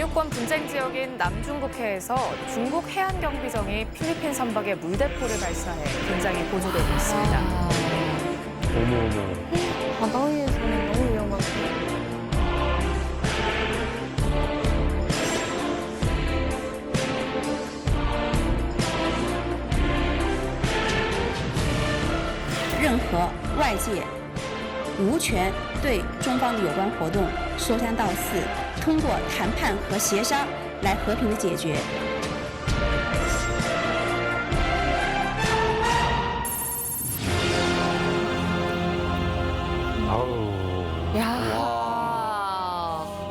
남유권 분쟁 지역인 남중국해에서 중국 해안경비정이 필리핀 선박에 물대포를 발사해 긴장이 고조되고 있습니다. 어머. 바다 위에서는 너무 위험한데. "任何外界无权对中方的有关活动说三道四，通过谈判和协商来和平的解决。" 아우. 야.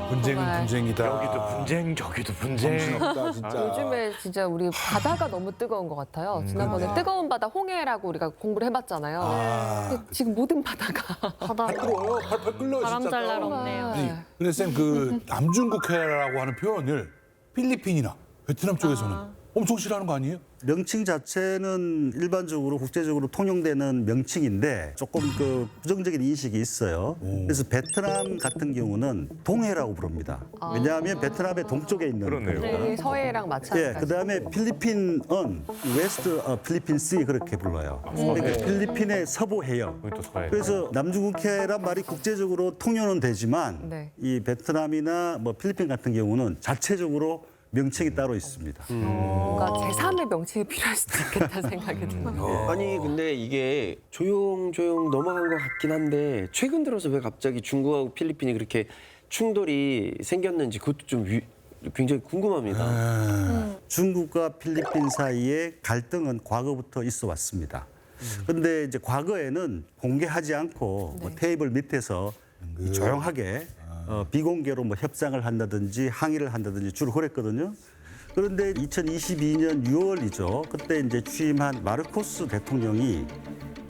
분쟁은 정말. 분쟁이다. 여기도 분쟁, 저기도 분쟁. 정신없다 진짜. 요즘에 진짜 우리 바다가 너무 뜨거운 것 같아요. 지난번에 뜨거운 바다 홍해라고 우리가 공부를 해봤잖아요. 근데 지금 모든 바다가 바다 끓어요. 팔팔 끓려 바람 진짜. 잘 날 없네요. 아니, 근데 쌤 그 남중국해라고 하는 표현을 필리핀이나 베트남 쪽에서는 엄청 싫어하는 거 아니에요? 명칭 자체는 일반적으로 국제적으로 통용되는 명칭인데 조금 그 부정적인 인식이 있어요. 그래서 베트남 같은 경우는 동해라고 부릅니다. 왜냐하면 베트남의 동쪽에 있는 그러네요. 거니까. 네, 서해랑 예, 마찬가지. 그다음에 필리핀은 웨스트 필리핀 씨 그렇게 불러요. 그러니까 필리핀의 서부 해역. 여기 또 서해. 그래서 남중국해란 말이 국제적으로 통용은 되지만 네. 이 베트남이나 뭐 필리핀 같은 경우는 자체적으로 명칭이 따로 있습니다. 뭔가 제3의 명칭이 필요할 수도 있겠다 생각이 드네요. 아니 근데 이게 조용조용 넘어간 것 같긴 한데 최근 들어서 왜 갑자기 중국하고 필리핀이 그렇게 충돌이 생겼는지 그것도 좀 굉장히 궁금합니다. 중국과 필리핀 사이에 갈등은 과거부터 있어 왔습니다. 그런데 이제 과거에는 공개하지 않고 뭐 테이블 밑에서 조용하게 비공개로 뭐 협상을 한다든지 항의를 한다든지 주로 그랬거든요. 그런데 2022년 6월이죠. 그때 이제 취임한 마르코스 대통령이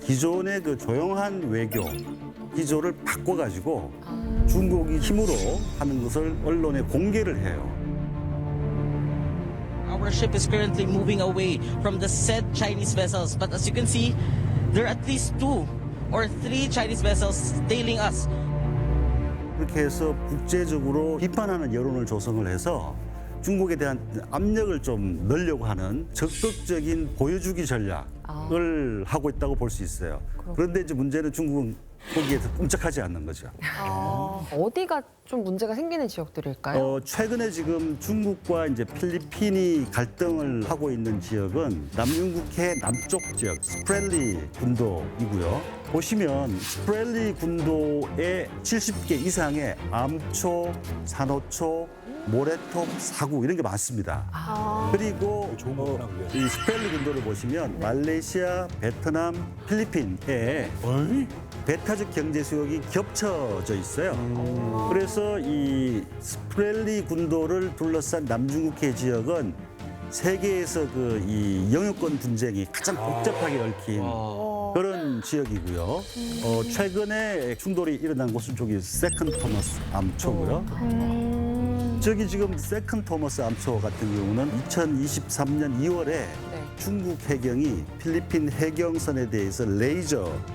기존의 그 조용한 외교 기조를 바꿔가지고 중국이 힘으로 하는 것을 언론에 공개를 해요. Our ship is currently moving away from the said Chinese vessels, but as you can see, there are at least 2 or 3 Chinese vessels tailing us. 그렇게 해서 국제적으로 비판하는 여론을 조성을 해서 중국에 대한 압력을 좀 넣으려고 하는 적극적인 보여주기 전략을 하고 있다고 볼 수 있어요. 그런데 이제 문제는 중국은 거기에 끔찍하지 않는 거죠. 어디가 좀 문제가 생기는 지역들일까요? 최근에 지금 중국과 이제 필리핀이 갈등을 하고 있는 지역은 남중국해 남쪽 지역 스프렐리 군도이고요. 보시면 스프렐리 군도에 70개 이상의 암초, 산호초, 모래톱, 사구 이런 게 많습니다. 그리고 이 스프렐리 군도를 보시면 말레이시아, 베트남, 필리핀에 배타적 경제 수역이 겹쳐져 있어요. 그래서 이 스프렐리 군도를 둘러싼 남중국해 지역은 세계에서 그 이 영유권 분쟁이 가장 복잡하게 얽힌 그런 지역이고요. 최근에 충돌이 일어난 곳은 저기 세컨 토머스 암초고요. 저기 지금 세컨 토머스 암초 같은 경우는 2023년 2월에 중국 해경이 필리핀 해경선에 대해서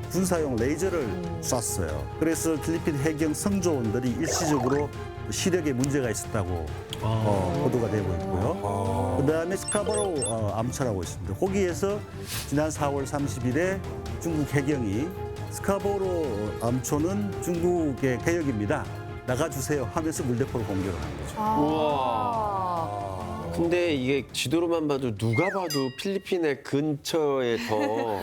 군사용 레이저를 쐈어요. 그래서 필리핀 해경 성조원들이 일시적으로 시력에 문제가 있었다고 보도가 되고 있고요. 그다음에 스카보로 암초라고 있습니다. 거기에서 지난 4월 30일에 중국 해경이 스카보로 암초는 중국의 해역입니다. 나가주세요 하면서 물대포를 공격을 한 거죠. 근데 이게 지도로만 봐도 누가 봐도 필리핀의 근처에 더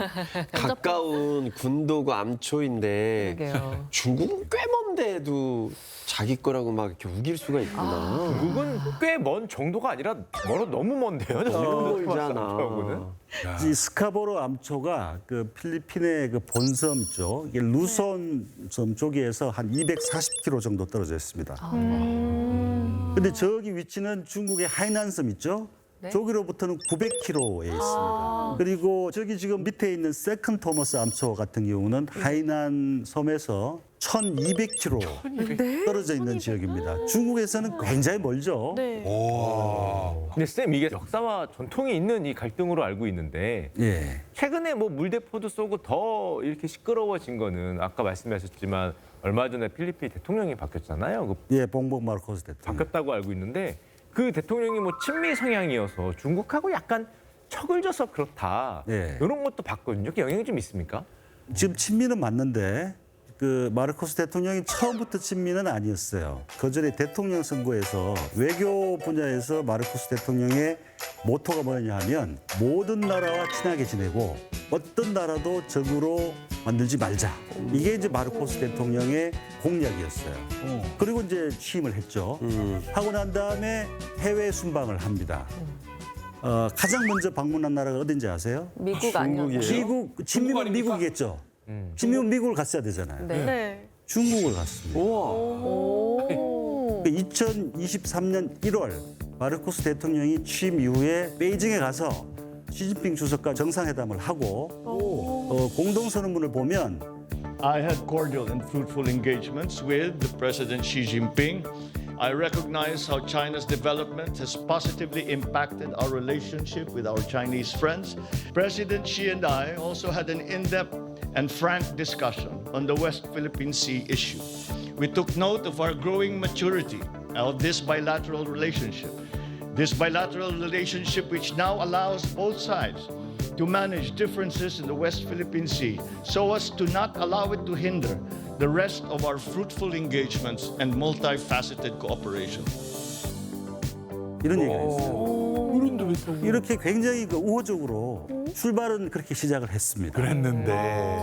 가까운 군도고 암초인데 그러게요. 중국은 꽤 먼데도 자기 거라고 막 이렇게 우길 수가 있구나. 중국은 꽤 먼 정도가 아니라 너무 먼데요. 멀잖아. 이 스카보로 암초가 그 필리핀의 그 본섬 쪽, 이게 루손 섬 쪽에서 한 240km 정도 떨어져 있습니다. 근데 저기 위치는 중국의 하이난섬 있죠? 저기로부터는 900km에 있습니다. 그리고 저기 지금 밑에 있는 세컨 토머스 암초 같은 경우는 하이난 섬에서 1200km 떨어져 있는 지역입니다. 중국에서는 굉장히 멀죠. 네. 근데 쌤 이게 역사와 전통이 있는 이 갈등으로 알고 있는데 예. 최근에 뭐 물대포도 쏘고 더 이렇게 시끄러워진 거는 아까 말씀하셨지만 얼마 전에 필리핀 대통령이 바뀌었잖아요. 예, 봉봉 마르코스 대통령. 바뀌었다고 알고 있는데 그 대통령이 뭐 친미 성향이어서 중국하고 약간 척을 져서 그렇다. 네. 이런 것도 봤거든요. 그 영향이 좀 있습니까? 지금 친미는 맞는데 그 마르코스 대통령이 처음부터 친미는 아니었어요. 그전에 대통령 선거에서 외교 분야에서 마르코스 대통령의 모토가 뭐냐 하면 모든 나라와 친하게 지내고 어떤 나라도 적으로 만들지 말자. 이게 이제 마르코스 대통령의 공약이었어요. 그리고 이제 취임을 했죠. 하고 난 다음에 해외 순방을 합니다. 가장 먼저 방문한 나라가 어딘지 아세요? 미국 아니었나요? 미국, 친미면 미국이겠죠. 친미면 미국을 갔어야 되잖아요. 네. 네. 중국을 갔습니다. 오. 2023년 1월 마르코스 대통령이 취임 이후에 베이징에 가서 시진핑 주석과 정상회담을 하고 공동선언문을 보면 I had cordial and fruitful engagements with the President Xi Jinping. I recognize how China's development has positively impacted our relationship with our Chinese friends. President Xi and I also had an in-depth and frank discussion on the West Philippine Sea issue. We took note of our growing maturity of this bilateral relationship. This bilateral relationship which now allows both sides to manage differences in the West Philippine Sea so as to not allow it to hinder the rest of our fruitful engagements and multifaceted cooperation. 이런 얘기가 있어요. 그런데 왜 또 이렇게 굉장히 그 우호적으로 출발은 그렇게 시작을 했습니다. 그랬는데.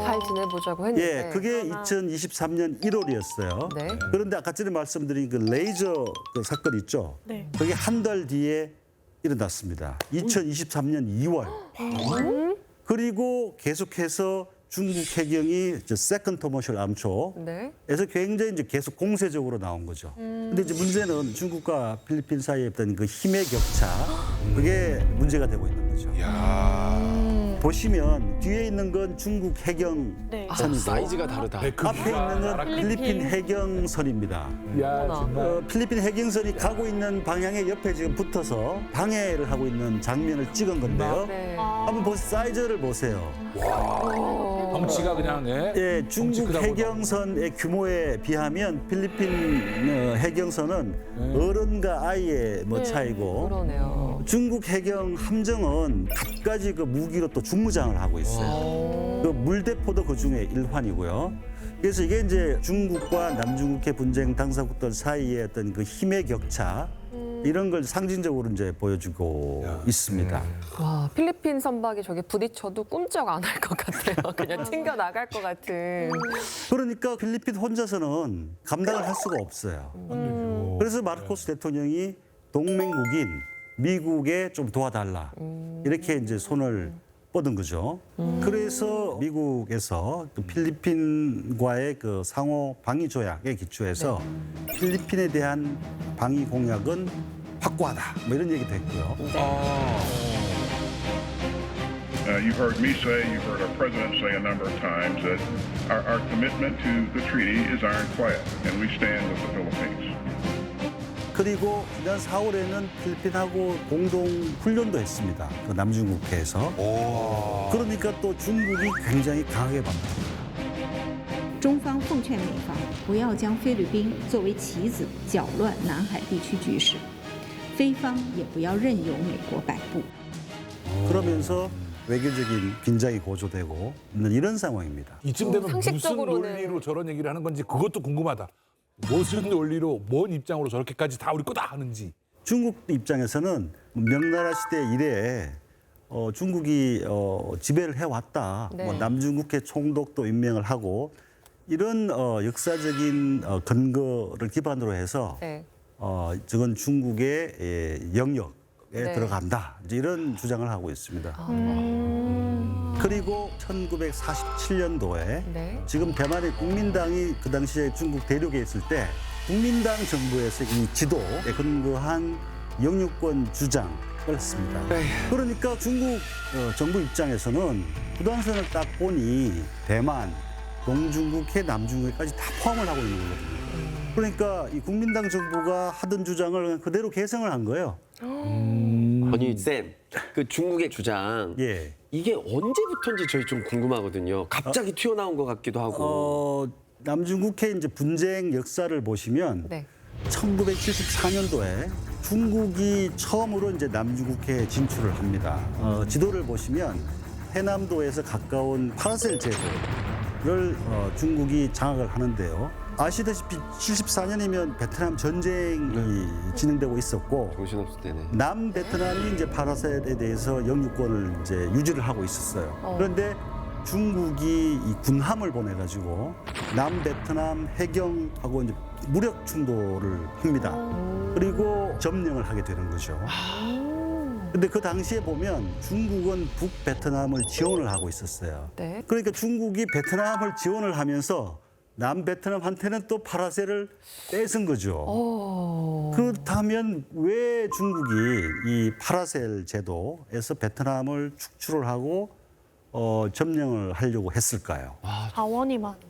잘 지내보자고 했는데. 예, 그게 2023년 1월이었어요. 네. 그런데 아까 전에 말씀드린 그 레이저 그 사건 있죠? 네. 그게 한 달 뒤에 일어났습니다. 2023년 2월. 그리고 계속해서 중국 해경이 세컨드 터머셜 암초에서 네. 굉장히 이제 계속 공세적으로 나온 거죠. 근데 이제 문제는 중국과 필리핀 사이에 어떤 그 힘의 격차, 그게 문제가 되고 있는 거죠. 보시면 뒤에 있는 건 중국 해경선이고 네. 사이즈가 다르다. 앞에 있는 건 필리핀 해경선입니다. 야, 정말. 필리핀 해경선이 가고 있는 방향에 옆에 지금 붙어서 방해를 하고 있는 장면을 찍은 건데요. 네. 한번 사이즈를 보세요. 덩치가 그냥 예, 중국 크다고 해경선의 규모에 비하면 필리핀 해경선은 어른과 아이의 뭐 차이고 그러네요. 중국 해경 함정은 갖가지 그 무기로 또 중무장을 하고 있어요. 그 물대포도 그 중에 일환이고요. 그래서 이게 이제 중국과 남중국해 분쟁 당사국들 사이의 어떤 그 힘의 격차 이런 걸 상징적으로 이제 보여주고 있습니다. 와, 필리핀 선박이 저게 부딪혀도 꿈쩍 안 할 것 같아요. 그냥 튕겨 나갈 것 같은. 그러니까 필리핀 혼자서는 감당을 할 수가 없어요. 그래서 마르코스 대통령이 동맹국인 미국에 좀 도와달라 이렇게 이제 손을 뻗은 거죠. 그래서 미국에서 그 필리핀과의 그 상호 방위 조약에 기초해서 필리핀에 대한 방위 공약은 확고하다. 뭐 이런 얘기도 했고요. You've heard me say, you've heard our president say a number of times that our commitment to the treaty is ironclad, and we stand with the Philippines. 그리고 지난 4월에는 필리핀하고 공동 훈련도 했습니다. 그 남중국해에서. 그러니까 또 중국이 굉장히 강하게 반발합니다. 中方奉劝美方不要将菲律宾作为棋子搅乱南海地区局势，菲方也不要任由美国摆布。 그러면서 외교적인 긴장이 고조되고 있는 이런 상황입니다. 이쯤 되면 무슨 상식적으로는- 논리로 저런 얘기를 하는 건지 그것도 궁금하다. 무슨 논리로, 뭔 입장으로 저렇게까지 다 우리 거다 하는지. 중국 입장에서는 명나라 시대 이래에 중국이 지배를 해왔다. 네. 뭐 남중국해 총독도 임명을 하고 이런 역사적인 근거를 기반으로 해서 네. 저건 중국의 영역에 네. 들어간다. 이제 이런 주장을 하고 있습니다. 그리고 1947년도에 네. 지금 대만의 국민당이 그 당시에 중국 대륙에 있을 때 국민당 정부에서 이 지도에 근거한 영유권 주장을 했습니다. 그러니까 중국 정부 입장에서는 부동산을 딱 보니 대만, 동중국해, 남중국해까지 다 포함을 하고 있는 거거든요. 그러니까 이 국민당 정부가 하던 주장을 그대로 개성을 한 거예요. 아니 쌤, 그 중국의 주장 예. 이게 언제부터인지 저희 좀 궁금하거든요. 갑자기 튀어나온 것 같기도 하고. 남중국해 이제 분쟁 역사를 보시면 네. 1974년도에 중국이 처음으로 이제 남중국해에 진출을 합니다. 지도를 보시면 해남도에서 가까운 파라셀 제도를 중국이 장악을 하는데요. 아시다시피 74년이면 베트남 전쟁이 진행되고 있었고 정신없을 때네. 남베트남이 이제 파라셀에 대해서 영유권을 이제 유지를 하고 있었어요. 그런데 중국이 이 군함을 보내가지고 남베트남 해경하고 이제 무력 충돌을 합니다. 그리고 점령을 하게 되는 거죠. 근데 그 당시에 보면 중국은 북베트남을 지원을 하고 있었어요. 네. 그러니까 중국이 베트남을 지원을 하면서 남베트남한테는 또 파라셀을 뺏은 거죠. 그렇다면 왜 중국이 이 파라셀 제도에서 베트남을 축출을 하고 점령을 하려고 했을까요? 자원이 많은 거.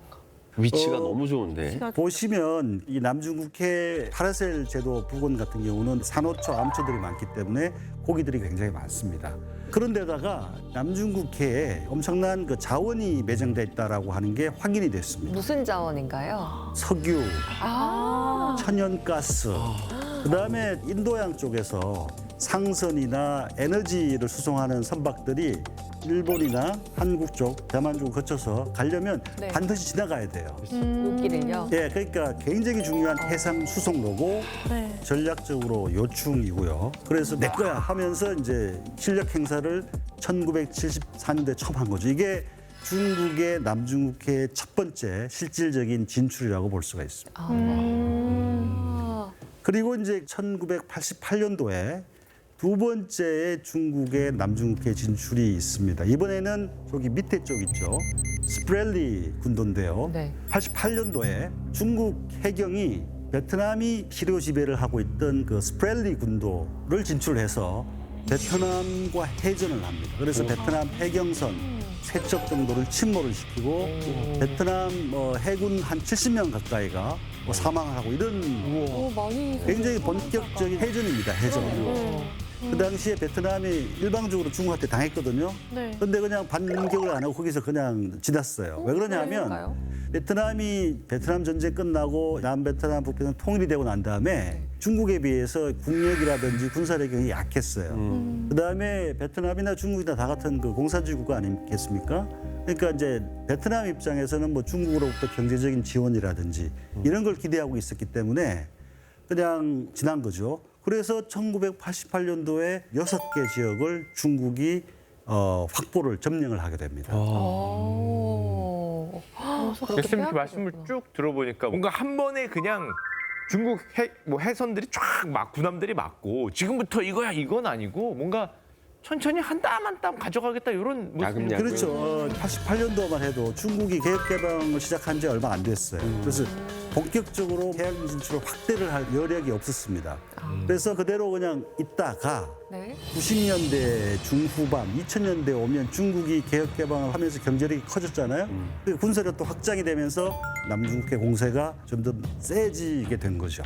위치가 너무 좋은데. 보시면 이 남중국해 파라셀 제도 부근 같은 경우는 산호초, 암초들이 많기 때문에 고기들이 굉장히 많습니다. 그런데다가 남중국해에 엄청난 그 자원이 매장돼 있다라고 하는 게 확인이 됐습니다. 무슨 자원인가요? 석유, 아. 천연가스, 그다음에 인도양 쪽에서 상선이나 에너지를 수송하는 선박들이 일본이나 한국 쪽, 대만 쪽을 거쳐서 가려면 네. 반드시 지나가야 돼요. 요길을요? 예, 그러니까 굉장히 중요한 해상 수송로고 네. 전략적으로 요충이고요. 그래서 내 거야 하면서 이제 실력 행사를 1974년도에 처음 한 거죠. 이게 중국의 남중국해의 첫 번째 실질적인 진출이라고 볼 수가 있습니다. 그리고 이제 1988년도에 두 번째의 중국의 남중국해 진출이 있습니다. 이번에는 저기 밑에 쪽 있죠. 스프렐리 군도인데요. 네. 88년도에 중국 해경이 베트남이 시료 지배를 하고 있던 그 스프렐리 군도를 진출해서 베트남과 해전을 합니다. 그래서 베트남 해경선 세척 정도를 침몰을 시키고 베트남 해군 한 70명 가까이가 사망을 하고 이런 많이 굉장히 본격적인 해전입니다. 해전. 그 당시에 베트남이 일방적으로 중국한테 당했거든요. 네. 그런데 그냥 반격을 안 하고 거기서 그냥 지났어요. 왜 그러냐면 그런가요? 베트남이 베트남 전쟁 끝나고 남베트남, 북베트남 통일이 되고 난 다음에 중국에 비해서 국력이라든지 군사력이 약했어요. 그다음에 베트남이나 중국이나 다 같은 그 공산주의 국가 아니겠습니까? 그러니까 이제 베트남 입장에서는 뭐 중국으로부터 경제적인 지원이라든지 이런 걸 기대하고 있었기 때문에 그냥 지난 거죠. 그래서 1988년도에 6개 지역을 중국이 확보를 점령을 하게 됩니다. 교수님 말씀을 쭉 들어보니까 뭔가 한 번에 그냥 중국 해선들이 쫙 막 군함들이 맞고 지금부터 이거야 이건 아니고 뭔가 천천히 한 땀 한 땀 가져가겠다 이런 모습이 그렇죠. 88년도만 해도 중국이 개혁 개방을 시작한 지 얼마 안 됐어요. 그래서 본격적으로 해양 진출을 확대를 할 여력이 없었습니다. 그래서 그대로 그냥 있다가 네. 90년대 중후반, 2000년대 오면 중국이 개혁 개방을 하면서 경제력이 커졌잖아요. 그 군사력도 확장이 되면서 남중국해 공세가 좀 더 세지게 된 거죠.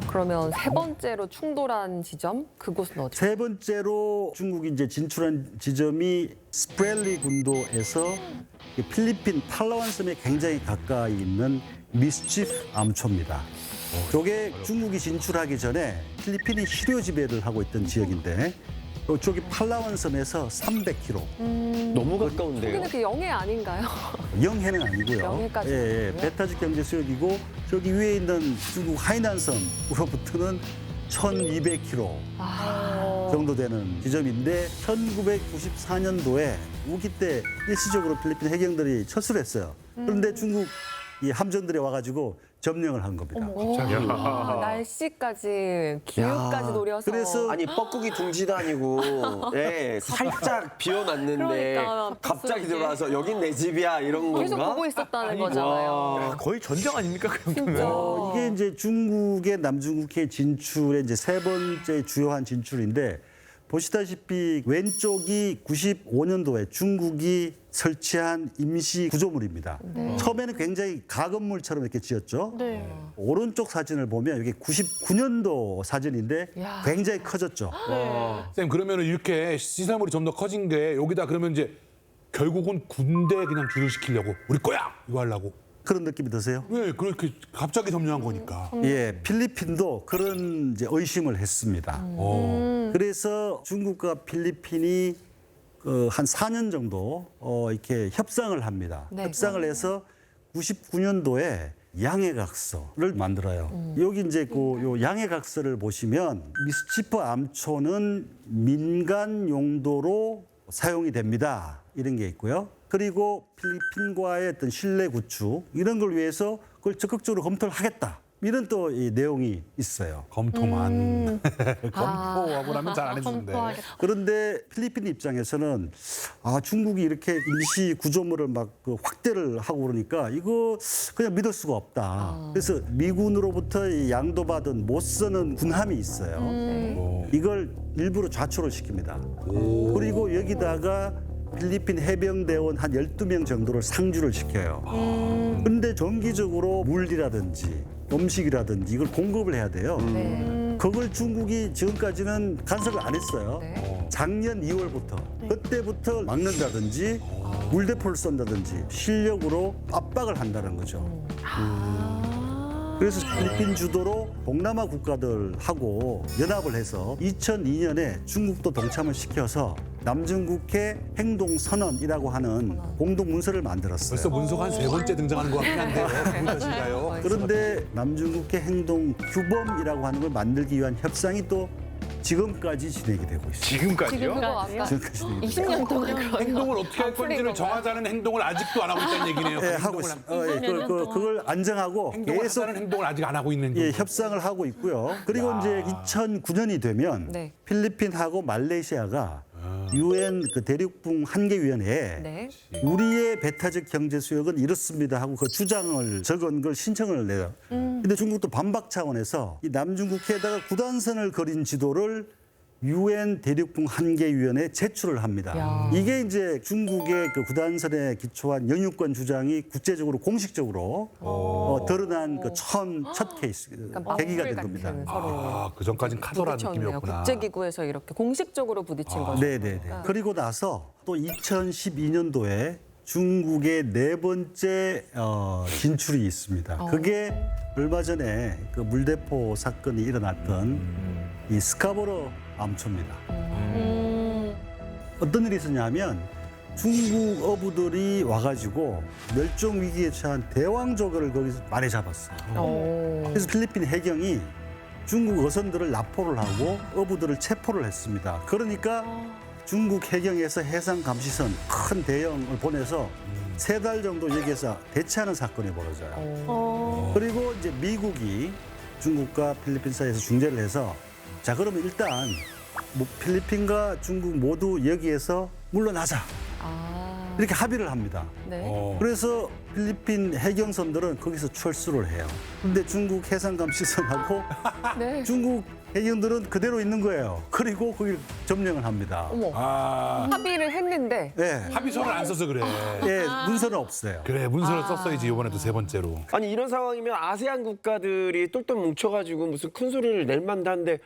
그러면 세 번째로 충돌한 지점 그곳은 어디? 세 번째로 중국이 이제 진출한 지점이 스프렐리 군도에서 필리핀 팔라완 섬에 굉장히 가까이 있는 미스치프 암초입니다. 저게 중국이 진출하기 전에 필리핀이 시료 지배를 하고 있던 지역인데 저기 팔라완 섬에서 300km. 너무 가까운데요. 거기는 그 영해 아닌가요? 영해는 아니고요. 영해까지 예, 아니고요? 배타적 경제 수역이고 저기 위에 있는 중국 하이난 섬으로부터는 1,200km 정도 되는 지점인데 1994년도에 우기 때 일시적으로 필리핀 해경들이 철수를 했어요. 그런데 중국 이 함정들이 와가지고 점령을 한 겁니다. 날씨까지 기후까지 노려서 그래서 아니 뻐꾸기 둥지도 아니고 예, 살짝 비워놨는데 그러니까, 갑자기 possibly. 들어와서 여긴 내 집이야 이런 건가? 계속 보고 있었다는 거잖아요. 거의 전쟁 아닙니까 그 정도면? 이게 이제 중국의 남중국해 진출의 이제 세 번째 주요한 진출인데 보시다시피 왼쪽이 95년도에 중국이 설치한 임시 구조물입니다. 처음에는 굉장히 가건물처럼 이렇게 지었죠. 네. 오른쪽 사진을 보면 이게 99년도 사진인데 야. 굉장히 커졌죠. 쌤 그러면 이렇게 시설물이 좀 더 커진 게 여기다 그러면 이제 결국은 군대 그냥 주둔시키려고 우리 거야 이거 하려고. 그런 느낌이 드세요? 왜 그렇게 갑자기 점령한 거니까. 예, 필리핀도 그런 이제 의심을 했습니다. 그래서 중국과 필리핀이 한 4년 정도 이렇게 협상을 합니다. 네. 협상을 해서 99년도에 양해각서를 만들어요. 여기 이제 요 양해각서를 보시면 미스치프 암초는 민간 용도로 사용이 됩니다. 이런 게 있고요. 그리고 필리핀과의 어떤 신뢰 구축 이런 걸 위해서 그걸 적극적으로 검토를 하겠다. 이런 또 이 내용이 있어요. 검토만. 검토하고 나면 잘 안 해주는데. 그런데 필리핀 입장에서는 중국이 이렇게 임시 구조물을 막 확대를 하고 그러니까 이거 그냥 믿을 수가 없다. 그래서 미군으로부터 이 양도받은 못 쓰는 군함이 있어요. 이걸 일부러 좌초를 시킵니다. 그리고 여기다가 필리핀 해병대원 한 12명 정도를 상주를 시켜요. 그런데 정기적으로 물이라든지 음식이라든지 이걸 공급을 해야 돼요. 그걸 중국이 지금까지는 간섭을 안 했어요. 작년 2월부터 그때부터 막는다든지 물대포를 쏜다든지 실력으로 압박을 한다는 거죠. 그래서 필리핀 주도로 동남아 국가들하고 연합을 해서 2002년에 중국도 동참을 시켜서 남중국해 행동선언이라고 하는 공동 문서를 만들었어요. 벌써 문서가 한 3번째 등장하는 것 같긴 한데요. 무슨 뜻인가요? 그런데 남중국해 행동 규범이라고 하는 걸 만들기 위한 협상이 또 지금까지 진행이 되고 있습니다. 지금까지요? 그거 아까 지금까지 진행이 되고 20년 동안 그런 행동을 어떻게 할 건지를 정하자는 행동을 아직도 안 하고 있다는 얘기네요. 예, 하고 있습니다. 그걸 안정하고 행동을 계속 하자는 행동을 아직 안 하고 있는 예, 거죠. 협상을 하고 있고요. 그리고 이제 2009년이 되면 네. 필리핀하고 말레이시아가 UN 그 대륙붕 한계위원회에 네. 우리의 배타적 경제 수역은 이렇습니다 하고 그 주장을 적은 걸 신청을 내요. 근데 중국도 반박 차원에서 이 남중국해에다가 구단선을 그린 지도를 UN 대륙붕 한계위원회에 제출을 합니다. 야. 이게 이제 중국의 그 구단선에 기초한 영유권 주장이 국제적으로 공식적으로 드러난 그 첫 케이스, 그러니까 계기가 맞불 된 겁니다. 같은 서로 그 전까진 카더라 부딪혔네요. 느낌이었구나. 국제기구에서 이렇게 공식적으로 부딪힌 거죠. 네네네. 그리고 나서 또 2012년도에 중국의 4번째 진출이 있습니다. 그게 얼마 전에 그 물대포 사건이 일어났던 이 스카보로 암초입니다. 어떤 일이 있었냐면 중국 어부들이 와가지고 멸종 위기에 처한 대왕조개를 거기서 많이 잡았어요. 그래서 필리핀 해경이 중국 어선들을 납포를 하고 어부들을 체포를 했습니다. 그러니까 중국 해경에서 해상 감시선 큰 대형을 보내서 3달 정도 여기에서 대치하는 사건이 벌어져요. 그리고 이제 미국이 중국과 필리핀 사이에서 중재를 해서 자 그러면 일단 뭐 필리핀과 중국 모두 여기에서 물러나자 이렇게 합의를 합니다. 네. 그래서 필리핀 해경선들은 거기서 철수를 해요. 근데 중국 해상감시선하고 네. 중국 해경들은 그대로 있는 거예요. 그리고 거기를 점령을 합니다. 어머. 합의를 했는데 예, 합의서를 안 써서 그래. 예, 문서는 없어요. 그래, 문서를 썼어야지 이번에도 3번째로. 아니 이런 상황이면 아세안 국가들이 똘똘 뭉쳐가지고 무슨 큰 소리를 낼 만도 한데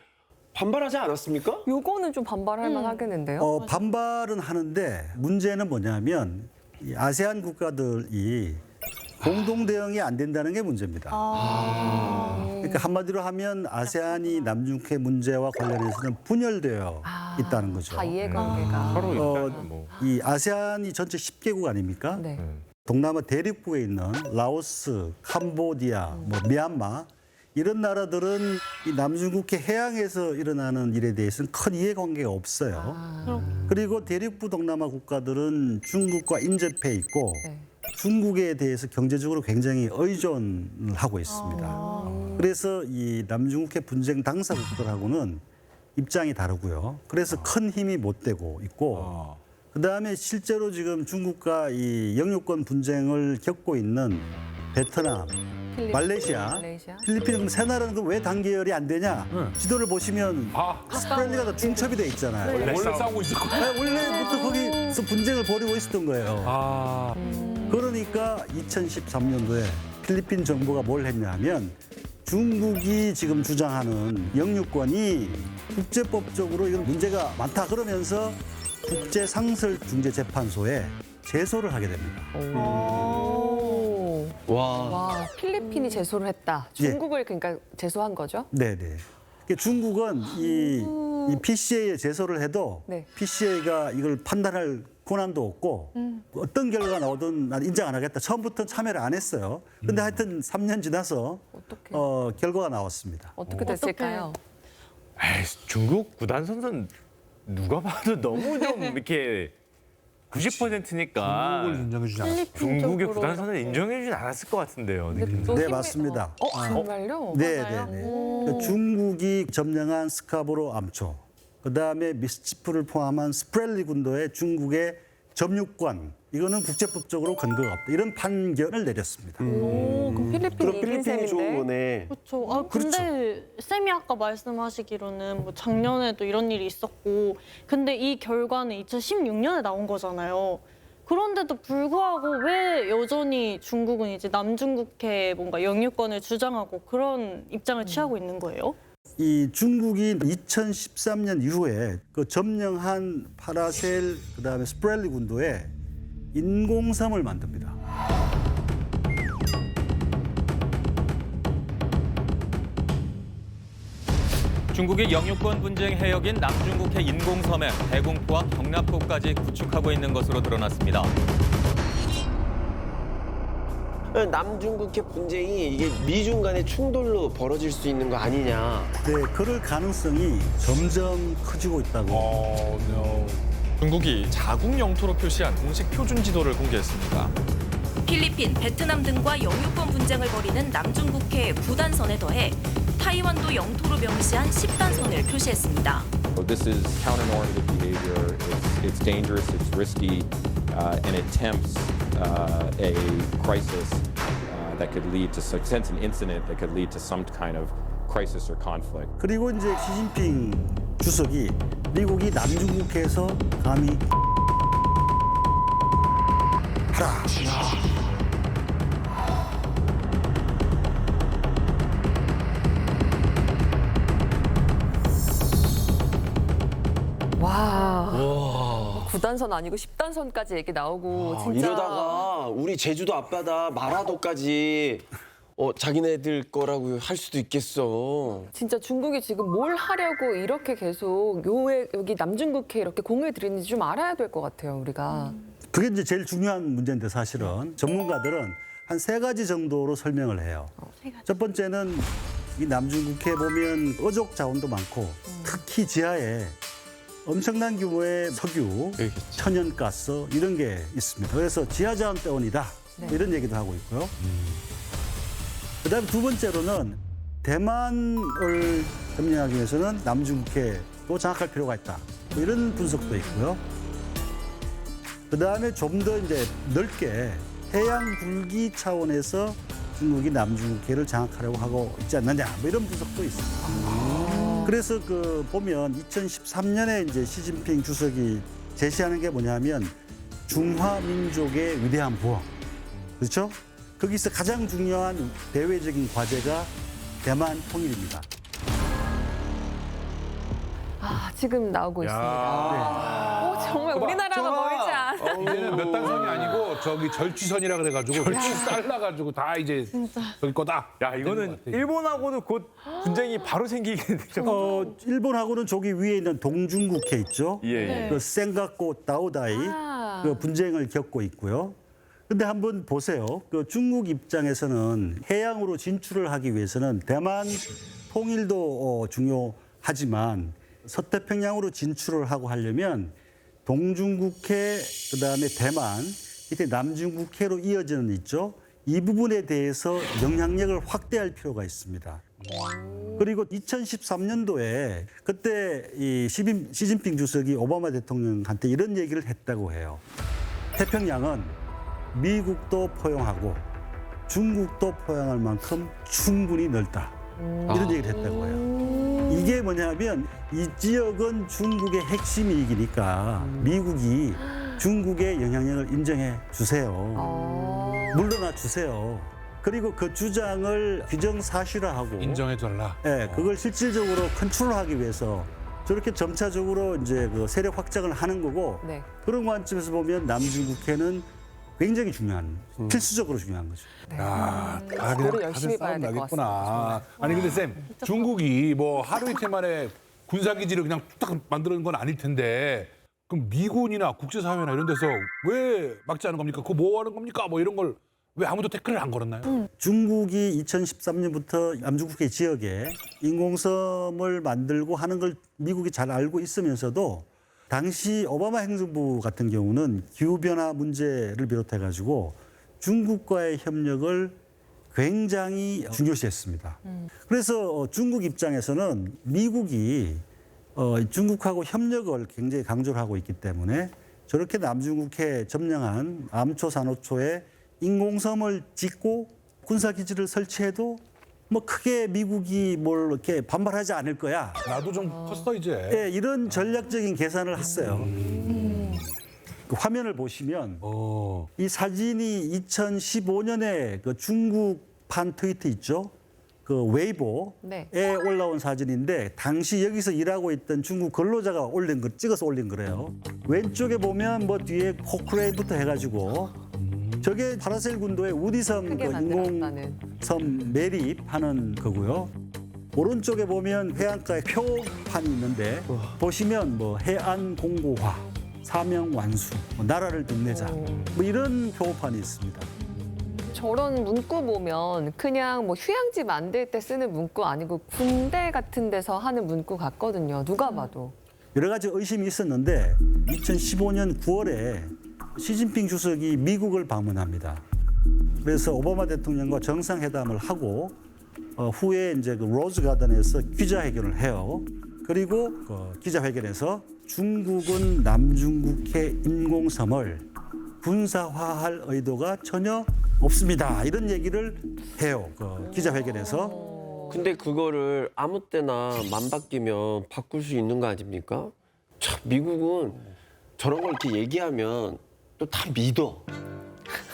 반발하지 않았습니까? 요거는 좀 반발할 만하겠는데요. 반발은 하는데 문제는 뭐냐면 이 아세안 국가들이 공동 대응이 안 된다는 게 문제입니다. 그러니까 한마디로 하면 아세안이 남중국해 문제와 관련해서는 분열되어 있다는 거죠. 다 이해관계가. 서로 일단 뭐 이 아세안이 전체 10개국 아닙니까? 네. 동남아 대륙부에 있는 라오스, 캄보디아, 뭐 미얀마 이런 나라들은 이 남중국해 해양에서 일어나는 일에 대해서는 큰 이해관계가 없어요. 그리고 대륙부 동남아 국가들은 중국과 인접해 있고 네. 중국에 대해서 경제적으로 굉장히 의존을 하고 있습니다. 그래서 이 남중국해 분쟁 당사국들하고는 입장이 다르고요. 그래서 큰 힘이 못 되고 있고 그다음에 실제로 지금 중국과 이 영유권 분쟁을 겪고 있는 베트남, 말레이시아, 필리핀 그럼 세 나라는 그럼 왜 단계열이 안 되냐? 지도를 보시면 스프레드가 다 중첩이 돼 있잖아요. 원래 싸우고 있었고. 원래부터 거기서 분쟁을 벌이고 있었던 거예요. 그러니까 2013년도에 필리핀 정부가 뭘 했냐면 중국이 지금 주장하는 영유권이 국제법적으로 이건 문제가 많다 그러면서 국제상설중재재판소에 제소를 하게 됩니다. 와, 필리핀이 제소를 했다. 중국을 그러니까 제소한 거죠? 네네. 중국은 이 PCA에 제소를 해도 네. PCA가 이걸 판단할 권한도 없고 어떤 결과가 나오든 난 인정 안 하겠다. 처음부터 참여를 안 했어요. 근데 하여튼 3년 지나서 결과가 나왔습니다. 어떻게 됐을까요? 에이, 중국 구단 선수는 누가 봐도 너무 좀 이렇게 90%니까 중국을 인정해 주지 않았어요. 중국의 구단 선수는 인정해 주진 않았을 것 같은데요. 느낌상. 네, 맞습니다. 정말요? 네네네. 중국이 점령한 스카보로 암초, 그다음에 미스치프를 포함한 스프렐리 군도의 중국의 점유권, 이거는 국제법적으로 근거가 없다. 이런 판결을 내렸습니다. 그럼 필리핀이 이긴 필리핀이 좋은 셈인데. 거네. 그렇죠. 아, 근데 쌤이 아까 말씀하시기로는 뭐 작년에도 이런 일이 있었고, 근데 이 결과는 2016년에 나온 거잖아요. 그런데도 불구하고 왜 여전히 중국은 이제 남중국해 뭔가 영유권을 주장하고 그런 입장을 취하고 있는 거예요? 이 중국이 2013년 이후에 그 점령한 파라셀 그다음에 스프렐리 군도에 인공섬을 만듭니다. 중국이 영유권 분쟁 해역인 남중국해 인공섬에 대공포와 경납고까지 구축하고 있는 것으로 드러났습니다. 남중국해 분쟁이 이게 미중 간의 충돌로 벌어질 수 있는 거 아니냐. 네, 그럴 가능성이 점점 커지고 있다고. 중국이 자국 영토로 표시한 공식 표준 지도를 공개했습니다. 필리핀, 베트남 등과 영유권 분쟁을 벌이는 남중국해 9단선에 더해 타이완도 영토로 명시한 10단선을 표시했습니다. This is counter-normative behavior. It's dangerous, it's risky, and it tempts a crisis that could lead to an incident that could lead to some kind of crisis or conflict. 그리고 이제 시진핑 주석이 미국이 남중국해에서 감히 하라. 와. 9단선 아니고 10단선까지 얘기 나오고 진짜 이러다가 우리 제주도 앞바다 마라도까지 자기네들 거라고 할 수도 있겠어. 진짜 중국이 지금 뭘 하려고 이렇게 계속 여기 남중국해 이렇게 공을 들이는지 좀 알아야 될 것 같아요, 우리가. 그게 이제 제일 중요한 문제인데 사실은 전문가들은 한 3가지 정도로 설명을 해요. 첫 번째는 이 남중국해 보면 어족 자원도 많고 특히 지하에 엄청난 규모의 석유, 천연가스 이런 게 있습니다. 그래서 지하자원 때문이다 이런 얘기도 하고 있고요. 그다음에 두 번째로는 대만을 점령하기 위해서는 남중국해도 장악할 필요가 있다. 뭐 이런 분석도 있고요. 그다음에 좀 더 이제 넓게 해양 굴기 차원에서 중국이 남중국해를 장악하려고 하고 있지 않느냐 뭐 이런 분석도 있습니다. 그래서 그 보면 2013년에 이제 시진핑 주석이 제시하는 게 뭐냐면 중화 민족의 위대한 부흥, 그렇죠? 거기서 가장 중요한 대외적인 과제가 대만 통일입니다. 아, 지금 나오고 있습니다. 정말 우리나라가 멀지 않아. 이제는 몇 단선이 아니고 저기 절취선이라 그래가지고 절취 잘라가지고 다 이제 저기 거다. 야, 이거는 일본하고는 곧 분쟁이 바로 생기겠네요. 일본하고는 저기 위에 있는 동중국해 있죠. 예. 그 센가쿠 다오다이 그 분쟁을 겪고 있고요. 근데 한번 보세요. 그 중국 입장에서는 해양으로 진출을 하기 위해서는 대만 통일도 중요하지만 서태평양으로 진출을 하고 하려면 동중국해 그다음에 대만 이때 남중국해로 이어지는 있죠. 이 부분에 대해서 영향력을 확대할 필요가 있습니다. 그리고 2013년도에 그때 이 시진핑 주석이 오바마 대통령한테 이런 얘기를 했다고 해요. 태평양은 미국도 포용하고 중국도 포용할 만큼 충분히 넓다. 이런 얘기를 했다고 해요. 이게 뭐냐면 이 지역은 중국의 핵심 이익이니까 미국이 중국의 영향력을 인정해 주세요. 물러나 주세요. 그리고 그 주장을 기정사실화하고 인정해달라. 네, 그걸 실질적으로 컨트롤하기 위해서 저렇게 점차적으로 이제 그 세력 확장을 하는 거고 네. 그런 관점에서 보면 남중국해는 굉장히 중요한, 필수적으로 중요한 거죠. 야, 그거를 다들 열심히 봐야 싸움 될것 나겠구나. 아니 근데 쌤, 중국이 뭐 하루 이틀 만에 군사기지를 그냥 뚝딱 만드는 건 아닐 텐데 그럼 미군이나 국제사회나 이런 데서 왜 막지 않은 겁니까? 그거 뭐 하는 겁니까? 뭐 이런 걸 왜 아무도 태클을 안 걸었나요? 중국이 2013년부터 남중국해 지역에 인공섬을 만들고 하는 걸 미국이 잘 알고 있으면서도 당시 오바마 행정부 같은 경우는 기후변화 문제를 비롯해가지고 중국과의 협력을 굉장히 중요시했습니다. 그래서 중국 입장에서는 미국이 중국하고 협력을 굉장히 강조를 하고 있기 때문에 저렇게 남중국해 점령한 암초, 산호초에 인공섬을 짓고 군사기지를 설치해도 뭐 크게 미국이 뭘 이렇게 반발하지 않을 거야. 나도 좀 컸어 이제. 네, 이런 전략적인 계산을 했어요. 그 화면을 보시면 이 사진이 2015년에 그 중국판 트위터 있죠? 그 웨이보에 네. 올라온 사진인데 당시 여기서 일하고 있던 중국 근로자가 올린 거 찍어서 올린 거래요. 왼쪽에 보면 뭐 뒤에 포크레인부터 해가지고 저게 파라셀 군도의 우디섬 그 크게 만들었다는. 인공섬 매립하는 거고요. 오른쪽에 보면 해안가에 표판이 있는데 보시면 뭐 해안 공고화, 사명 완수, 뭐 나라를 빛내자 뭐 이런 표판이 있습니다. 저런 문구 보면 그냥 뭐 휴양지 만들 때 쓰는 문구 아니고 군대 같은 데서 하는 문구 같거든요. 누가 봐도. 여러 가지 의심이 있었는데 2015년 9월에 시진핑 주석이 미국을 방문합니다. 그래서 오바마 대통령과 정상회담을 하고 후에 이제 그 로즈 가든에서 기자회견을 해요. 그리고 그 기자회견에서 중국은 남중국해 인공섬을 군사화할 의도가 전혀 없습니다. 이런 얘기를 해요. 그 기자회견에서. 근데 그거를 아무 때나 맘 바뀌면 바꿀 수 있는 거 아닙니까? 참 미국은 저런 걸 이렇게 얘기하면 또 다 믿어.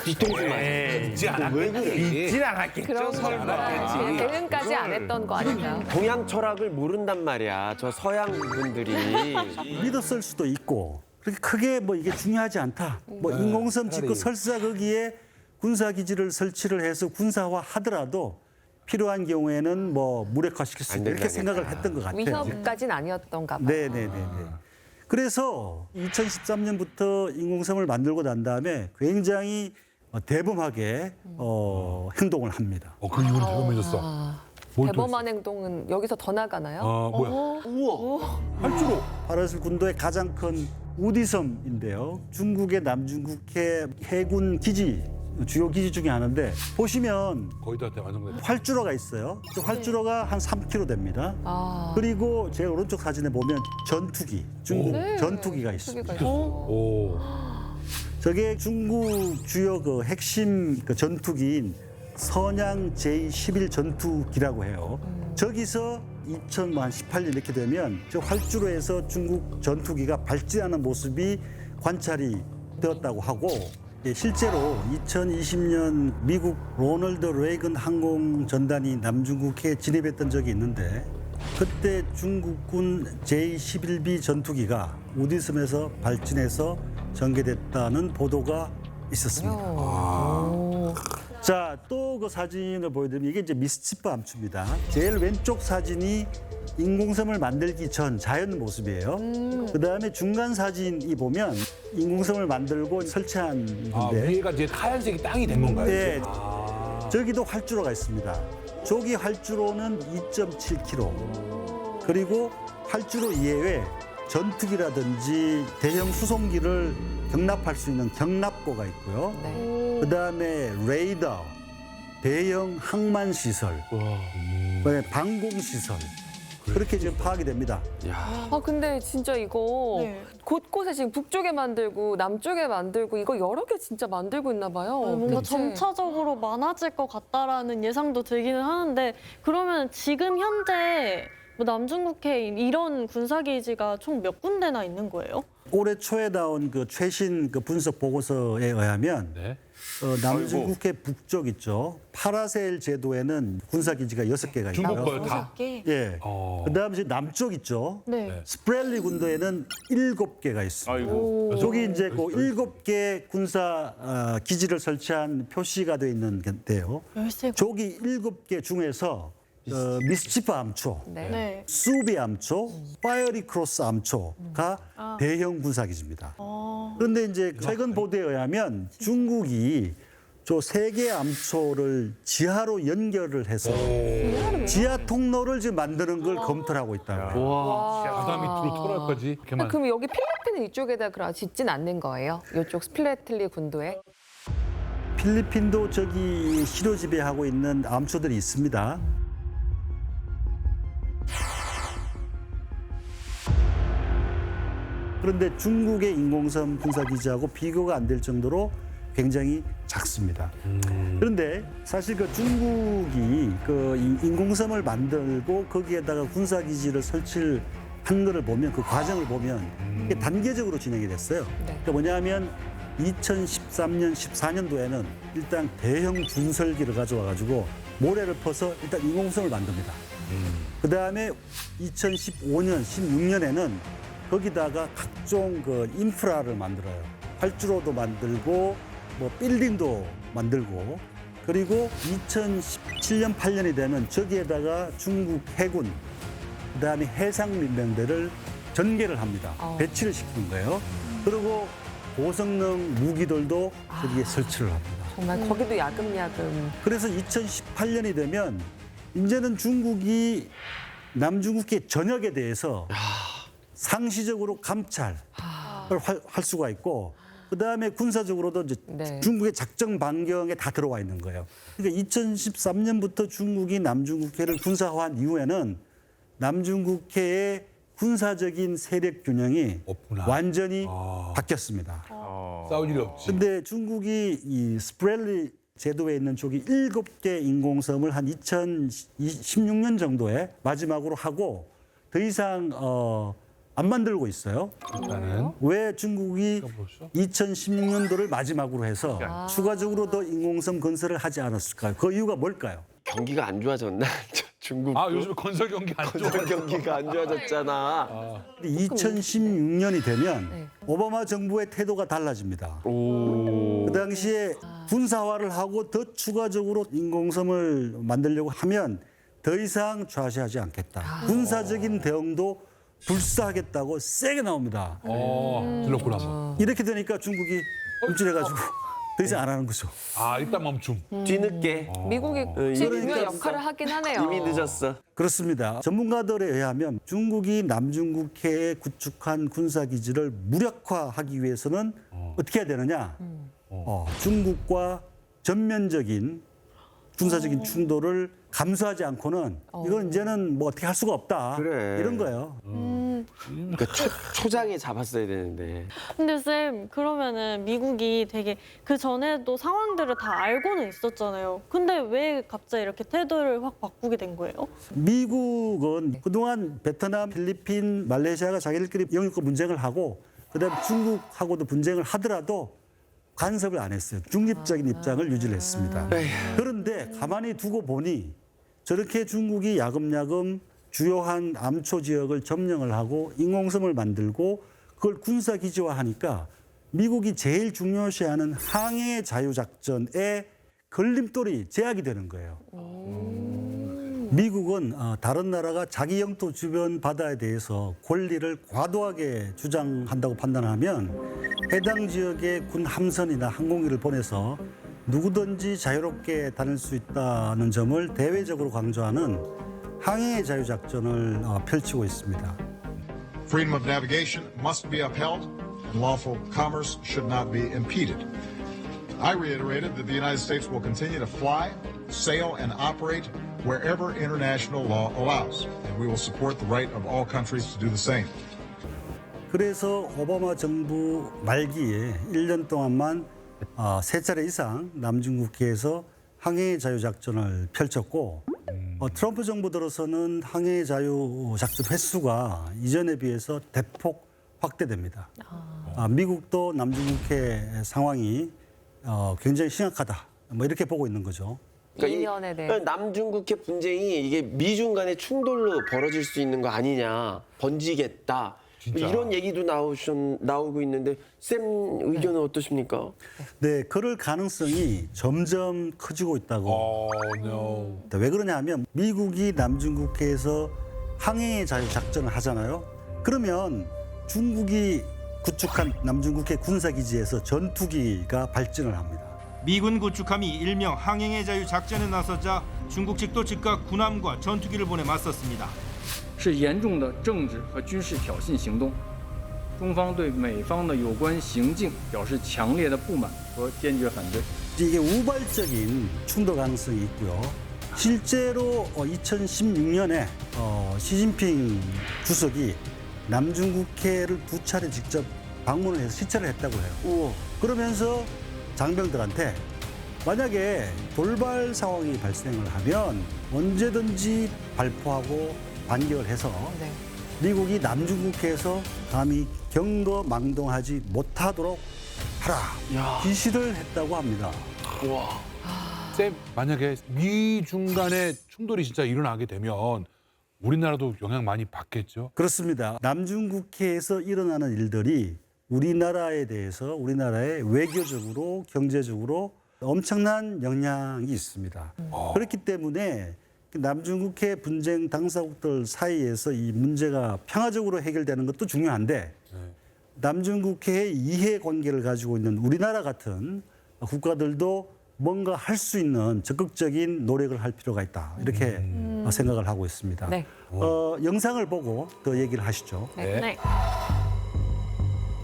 뒤통수 맞아. 믿지 않았겠지. 믿진 않았겠죠. 그런 설마. 그냥 대응까지 안 했던 거 아닌가요? 동양 철학을 모른단 말이야. 저 서양 분들이. 믿었을 수도 있고 그렇게 크게 뭐 이게 중요하지 않다. 뭐 인공섬 짓고 설사 거기에 군사기지를 설치를 해서 군사화 하더라도 필요한 경우에는 뭐 무력화시킬 수 있다. 이렇게 생각을 했던 것 같아요. 위협까지는 아니었던가 봐요. 네네네. 그래서 2013년부터 인공섬을 만들고 난 다음에 굉장히 대범하게 행동을 합니다. 그 이후로 대범해졌어. 대범한 행동은 여기서 더 나가나요? 뭐야? 우와. 활주로. 파라셀 군도의 가장 큰 우디섬인데요. 중국의 남중국해 해군 기지, 주요 기지 중에 하나인데 보시면 거의 다 완성됐어. 활주로가 있어요. 그 활주로가 한 3km 됩니다. 그리고 제일 오른쪽 사진에 보면 전투기, 중국 전투기가 있습니다. 저게 중국 주요 그 핵심 그 전투기인 선양 제11 전투기라고 해요. 저기서 2018년 이렇게 되면 저 활주로에서 중국 전투기가 발진하는 모습이 관찰이 되었다고 하고 실제로 2020년 미국 로널드 레이건 항공전단이 남중국해에 진입했던 적이 있는데 그때 중국군 제11B 전투기가 우디섬에서 발진해서 전개됐다는 보도가 있었습니다. 자, 또 그 사진을 보여드리면 이게 이제 미스치프 암초입니다. 제일 왼쪽 사진이 인공섬을 만들기 전 자연 모습이에요. 그다음에 중간 사진이 보면 인공섬을 만들고 설치한 건데 위에가 이제 하얀색이 땅이 된 건가요? 네. 저기도 활주로가 있습니다. 저기 활주로는 2.7km. 그리고 활주로 이외에 전투기라든지 대형 수송기를 경납할 수 있는 경납고가 있고요. 그다음에 레이더, 대형 항만 시설, 방공 시설 그렇게 지금 파악이 됩니다. 근데 진짜 이거 곳곳에 지금 북쪽에 만들고 남쪽에 만들고 이거 여러 개 진짜 만들고 있나 봐요. 뭔가 대체. 점차적으로 많아질 것 같다라는 예상도 들기는 하는데 그러면 지금 현재 뭐 남중국해에 이런 군사기지가 총 몇 군데나 있는 거예요? 올해 초에 나온 그 최신 그 분석 보고서에 의하면 네. 남중국해 북쪽 있죠. 파라셀 제도에는 군사기지가 6개가 있고요. 중국 거요 다. 예. 그다음에 이제 남쪽 있죠. 네. 스프렐리 군도에는 7개가 있습니다. 아이고. 저기 이제 그 7개 군사 기지를 설치한 표시가 되어 있는 건데요. 13곳. 저기 7개 중에서 미스치프 암초, 네. 수비 암초, 파이어리 크로스 암초가 대형 군사기지입니다. 그런데 이제 최근 보도에 의하면 중국이 저 3개 암초를 지하로 연결을 해서 지하 통로를 지금 만드는 걸 검토를 하고 있다고요. 바다 밑으로 터널까지 이렇게만. 그럼 여기 필리핀은 이쪽에다 그럼 짓진 않는 거예요? 이쪽 스플래틀리 군도에? 필리핀도 저기 시료 지배하고 있는 암초들이 있습니다. 그런데 중국의 인공섬 군사기지하고 비교가 안 될 정도로 굉장히 작습니다. 그런데 사실 그 중국이 그 인공섬을 만들고 거기에다가 군사기지를 설치를 한 거를 보면 그 과정을 보면 이게 단계적으로 진행이 됐어요. 그러니까 뭐냐면 2013년, 14년도에는 일단 대형 준설기를 가져와가지고 모래를 퍼서 일단 인공섬을 만듭니다. 그 다음에 2015년, 16년에는 거기다가 각종 그 인프라를 만들어요. 활주로도 만들고 뭐 빌딩도 만들고 그리고 2017년, 8년이 되면 저기에다가 중국 해군 그다음에 해상 민병대를 전개를 합니다. 배치를 시키는 거예요. 그리고 고성능 무기들도 저기에 설치를 합니다. 정말 거기도 야금야금. 그래서 2018년이 되면 이제는 중국이 남중국해 전역에 대해서 상시적으로 감찰을 할 수가 있고 그다음에 군사적으로도 이제 중국의 작전 반경에 다 들어와 있는 거예요. 그러니까 2013년부터 중국이 남중국해를 군사화한 이후에는 남중국해의 군사적인 세력 균형이 완전히 바뀌었습니다. 싸울 일이 없지. 근데 중국이 이 스프렐리 제도에 있는 쪽이 7개 인공섬을 한 2016년 정도에 마지막으로 하고 더 이상 안 만들고 있어요. 일단은 왜 중국이 2016년도를 마지막으로 해서 추가적으로 더 인공섬 건설을 하지 않았을까요? 그 이유가 뭘까요? 경기가 안 좋아졌나? 중국. 요즘 건설 경기 안 좋아. 건설 경기가 안 좋아졌잖아. 2016년이 되면 오바마 정부의 태도가 달라집니다. 그 당시에 군사화를 하고 더 추가적으로 인공섬을 만들려고 하면 더 이상 좌시하지 않겠다. 군사적인 대응도 불사하겠다고 세게 나옵니다. 들렸구나. 뭐. 이렇게 되니까 중국이 움찔해가지고 더 이상 안 하는 거죠. 일단 멈춤. 뒤늦게. 미국이 중요한 역할을 하긴 하네요. 이미 늦었어. 그렇습니다. 전문가들에 의하면 중국이 남중국해에 구축한 군사기지를 무력화하기 위해서는 어떻게 해야 되느냐. 중국과 전면적인 군사적인 충돌을 감수하지 않고는 이건 이제는 뭐 어떻게 할 수가 없다. 그래. 이런 거예요. 그러니까 초장에 잡았어야 되는데. 근데 쌤, 그러면은 미국이 되게 그 전에도 상황들을 다 알고는 있었잖아요. 근데 왜 갑자기 이렇게 태도를 확 바꾸게 된 거예요? 미국은 그동안 베트남, 필리핀, 말레이시아가 자기들끼리 영유권 분쟁을 하고 그다음에 중국하고도 분쟁을 하더라도 간섭을 안 했어요. 중립적인 입장을 유지를 했습니다. 그런데 가만히 두고 보니 저렇게 중국이 야금야금 주요한 암초 지역을 점령을 하고 인공섬을 만들고 그걸 군사기지화하니까 미국이 제일 중요시하는 항해 자유작전에 걸림돌이 제약이 되는 거예요. 미국은 다른 나라가 자기 영토 주변 바다에 대해서 권리를 과도하게 주장한다고 판단하면 해당 지역에 군 함선이나 항공기를 보내서 누구든지 자유롭게 다닐 수 있다는 점을 대외적으로 강조하는 항해 자유작전을 펼치고 있습니다. Freedom of navigation must be upheld and lawful commerce should not be impeded. I reiterated that the United States will continue to fly, sail, and operate wherever international law allows, and we will support the right of all countries to do the same. 그래서 오바마 정부 말기에 1년 동안만 3차례 이상 남중국해에서 항해 자유작전을 펼쳤고 트럼프 정부 들어서는 항해 자유 작전 횟수가 이전에 비해서 대폭 확대됩니다. 미국도 남중국해 상황이 굉장히 심각하다. 뭐 이렇게 보고 있는 거죠. 그러니까 남중국해 분쟁이 이게 미중 간의 충돌로 벌어질 수 있는 거 아니냐, 번지겠다. 진짜. 이런 얘기도 나오고 있는데 쌤 의견은 어떠십니까? 네, 그럴 가능성이 점점 커지고 있다고. no. 왜 그러냐면 미국이 남중국해에서 항해 자유 작전을 하잖아요. 그러면 중국이 구축한 남중국해 군사기지에서 전투기가 발진을 합니다. 미군 구축함이 일명 항행의 자유 작전에 나서자 중국 측도 즉각 군함과 전투기를 보내 맞섰습니다. 是严重的政治和军事挑衅行动，中方对美方的有关行径表示强烈的不满和坚决反对。 이게 우발적인 충돌 가능성이 있고요. 실제로 2016년에 시진핑 주석이 남중국해를 2차례 직접 방문을 해서 시찰을 했다고 해요. 그러면서 장병들한테 만약에 돌발 상황이 발생을 하면 언제든지 발포하고 반격을 해서 미국이 남중국해에서 감히 경거망동하지 못하도록 하라 지시를 했다고 합니다. 쌤, 만약에 미중 간의 충돌이 진짜 일어나게 되면 우리나라도 영향 많이 받겠죠? 그렇습니다. 남중국해에서 일어나는 일들이 우리나라에 대해서 우리나라의 외교적으로 경제적으로 엄청난 영향이 있습니다. 그렇기 때문에 남중국해 분쟁 당사국들 사이에서 이 문제가 평화적으로 해결되는 것도 중요한데 남중국해의 이해관계를 가지고 있는 우리나라 같은 국가들도 뭔가 할 수 있는 적극적인 노력을 할 필요가 있다. 이렇게 생각을 하고 있습니다. 네. 영상을 보고 더 얘기를 하시죠. 네.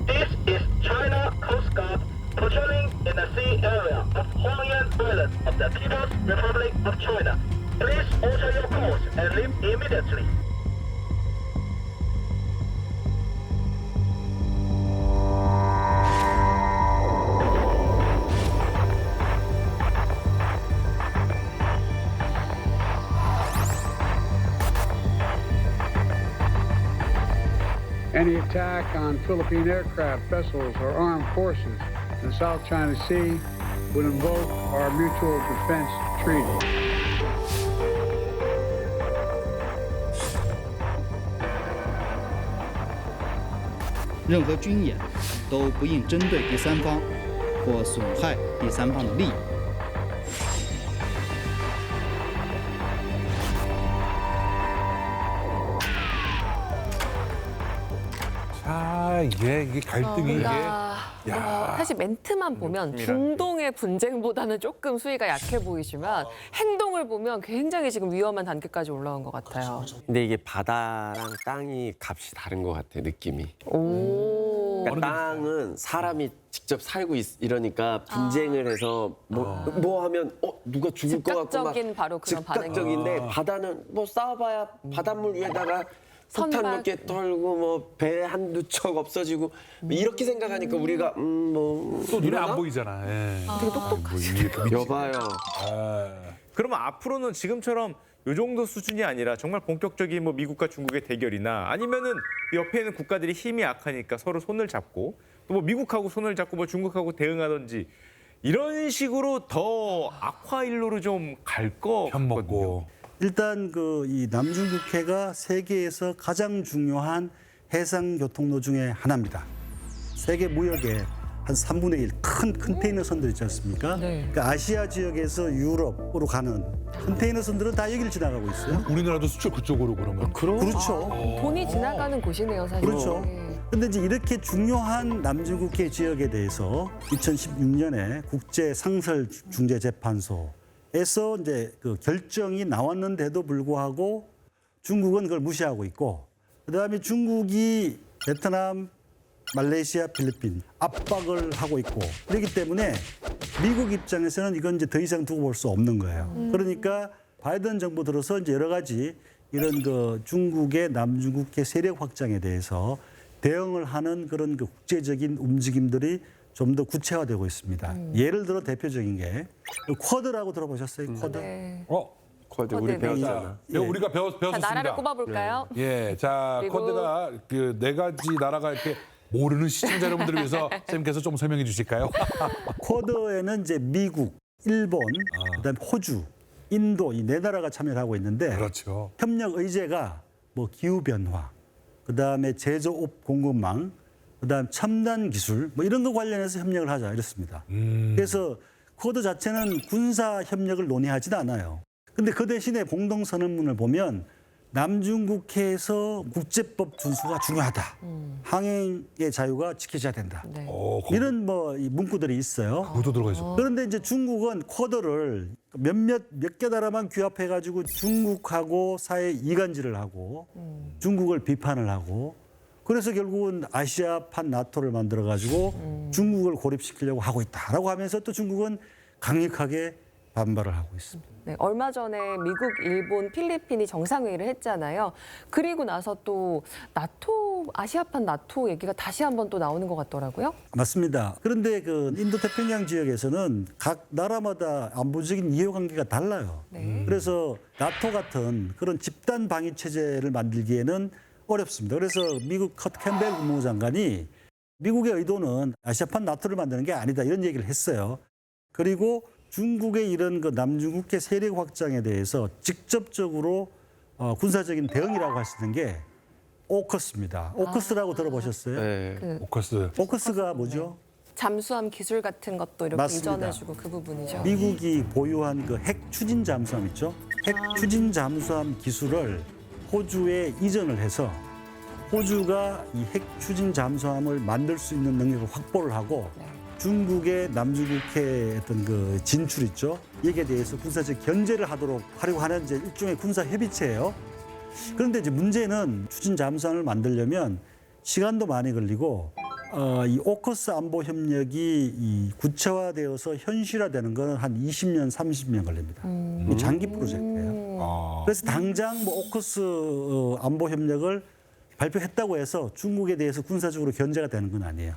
This is China Coast Guard patrolling in the sea area of Hualien Island of the People's Republic of China. Please alter your course and leave immediately. Any attack on Philippine aircraft, vessels, or armed forces in the South China Sea would invoke our Mutual Defense Treaty. 任何军演都不应针对第三方或损害第三方的利益。 이게 갈등이 이게. 사실 멘트만 보면 중동의 분쟁보다는 조금 수위가 약해 보이지만 행동을 보면 굉장히 지금 위험한 단계까지 올라온 것 같아요. 근데 이게 바다랑 땅이 값이 다른 것 같아, 느낌이. 그러니까 땅은 사람이 직접 살고 이러니까 분쟁을 해서 뭐 하면 누가 죽을 것 같고 막 즉각적인 바로 그런 반응이. 즉각적인데 바다는 뭐 싸워봐야 바닷물 위에다가 폭탄 몇 개 털고 뭐 배 한두 척 없어지고 이렇게 생각하니까 우리가 뭐 또 눈에 안 보이잖아. 되게 똑똑하지. 여봐요. 그러면 앞으로는 지금처럼 이 정도 수준이 아니라 정말 본격적인 뭐 미국과 중국의 대결이나 아니면은 옆에 있는 국가들이 힘이 약하니까 서로 손을 잡고 또 뭐 미국하고 손을 잡고 뭐 중국하고 대응하든지 이런 식으로 더 악화일로로 좀 갈 거 같거든요. 일단 이 남중국해가 세계에서 가장 중요한 해상 교통로 중에 하나입니다. 세계 무역의 한 3분의 1 큰 컨테이너 선들 있지 않습니까? 그러니까 아시아 지역에서 유럽으로 가는 컨테이너 선들은 다 여기를 지나가고 있어요. 우리나라도 수출 그쪽으로 그러면? 그렇죠. 돈이 지나가는 곳이네요, 사실. 그렇죠. 근데 이제 이렇게 중요한 남중국해 지역에 대해서 2016년에 국제 상설 중재 재판소에서 이제 그 결정이 나왔는데도 불구하고 중국은 그걸 무시하고 있고 그다음에 중국이 베트남, 말레이시아, 필리핀 압박을 하고 있고 그렇기 때문에 미국 입장에서는 이건 이제 더 이상 두고 볼 수 없는 거예요. 그러니까 바이든 정부 들어서 이제 여러 가지 이런 그 중국의 남중국해 세력 확장에 대해서 대응을 하는 그런 그 국제적인 움직임들이 좀 더 구체화되고 있습니다. 예를 들어 대표적인 게 쿼드라고 들어보셨어요? 쿼드? 쿼드 우리 배웠잖아. 우리가 배웠습니다. 자, 나라를 꼽아볼까요? 예, 자, 미국. 쿼드가 그 네 가지 나라가 이렇게 모르는 시청자 여러분들을 위해서 선생님께서 좀 설명해 주실까요? 쿼드에는 이제 미국, 일본, 그다음에 호주, 인도 이 네 나라가 참여를 하고 있는데 그렇죠. 협력 의제가 뭐 기후 변화, 그다음에 제조업 공급망, 그다음 첨단 기술 뭐 이런 거 관련해서 협력을 하자 이렇습니다. 그래서 쿼드 자체는 군사 협력을 논의하지도 않아요. 근데 그 대신에 공동 선언문을 보면 남중국해에서 국제법 준수가 중요하다. 항행의 자유가 지켜져야 된다. 이런 뭐 이 문구들이 있어요. 그것도 들어가 있어. 그런데 이제 중국은 쿼드를 몇 개 나라만 규합해가지고 중국하고 사회 이간질을 하고 중국을 비판을 하고 그래서 결국은 아시아판 나토를 만들어가지고 중국을 고립시키려고 하고 있다라고 하면서 또 중국은 강력하게 반발을 하고 있습니다. 네, 얼마 전에 미국, 일본, 필리핀이 정상회의를 했잖아요. 그리고 나서 또 나토, 아시아판 나토 얘기가 다시 한번 또 나오는 것 같더라고요. 맞습니다. 그런데 그 인도태평양 지역에서는 각 나라마다 안보적인 이해관계가 달라요. 그래서 나토 같은 그런 집단 방위 체제를 만들기에는 어렵습니다. 그래서 미국 컷 캠벨 국무부 장관이 미국의 의도는 아시아판 나토를 만드는 게 아니다 이런 얘기를 했어요. 그리고 중국의 이런 그 남중국해 세력 확장에 대해서 직접적으로 군사적인 대응이라고 할 수 있는 게 오커스입니다. 오커스라고 들어보셨어요? 네. 오커스. 오커스가 뭐죠? 잠수함 기술 같은 것도 이렇게 맞습니다. 이전해주고 그 부분이죠. 미국이 보유한 그 핵 추진 잠수함 있죠? 핵 추진 잠수함 기술을 호주에 이전을 해서 호주가 이 핵 추진 잠수함을 만들 수 있는 능력을 확보를 하고 중국의 남중국해 어떤 그 진출 있죠. 여기에 대해서 군사적 견제를 하도록 하려고 하는 이제 일종의 군사 협의체예요. 그런데 이제 문제는 추진 잠수함을 만들려면 시간도 많이 걸리고 이 오커스 안보 협력이 이 구체화되어서 현실화되는 건 한 20년, 30년 걸립니다. 이 장기 프로젝트예요. 그래서 당장 뭐 오커스 안보 협력을 발표했다고 해서 중국에 대해서 군사적으로 견제가 되는 건 아니에요.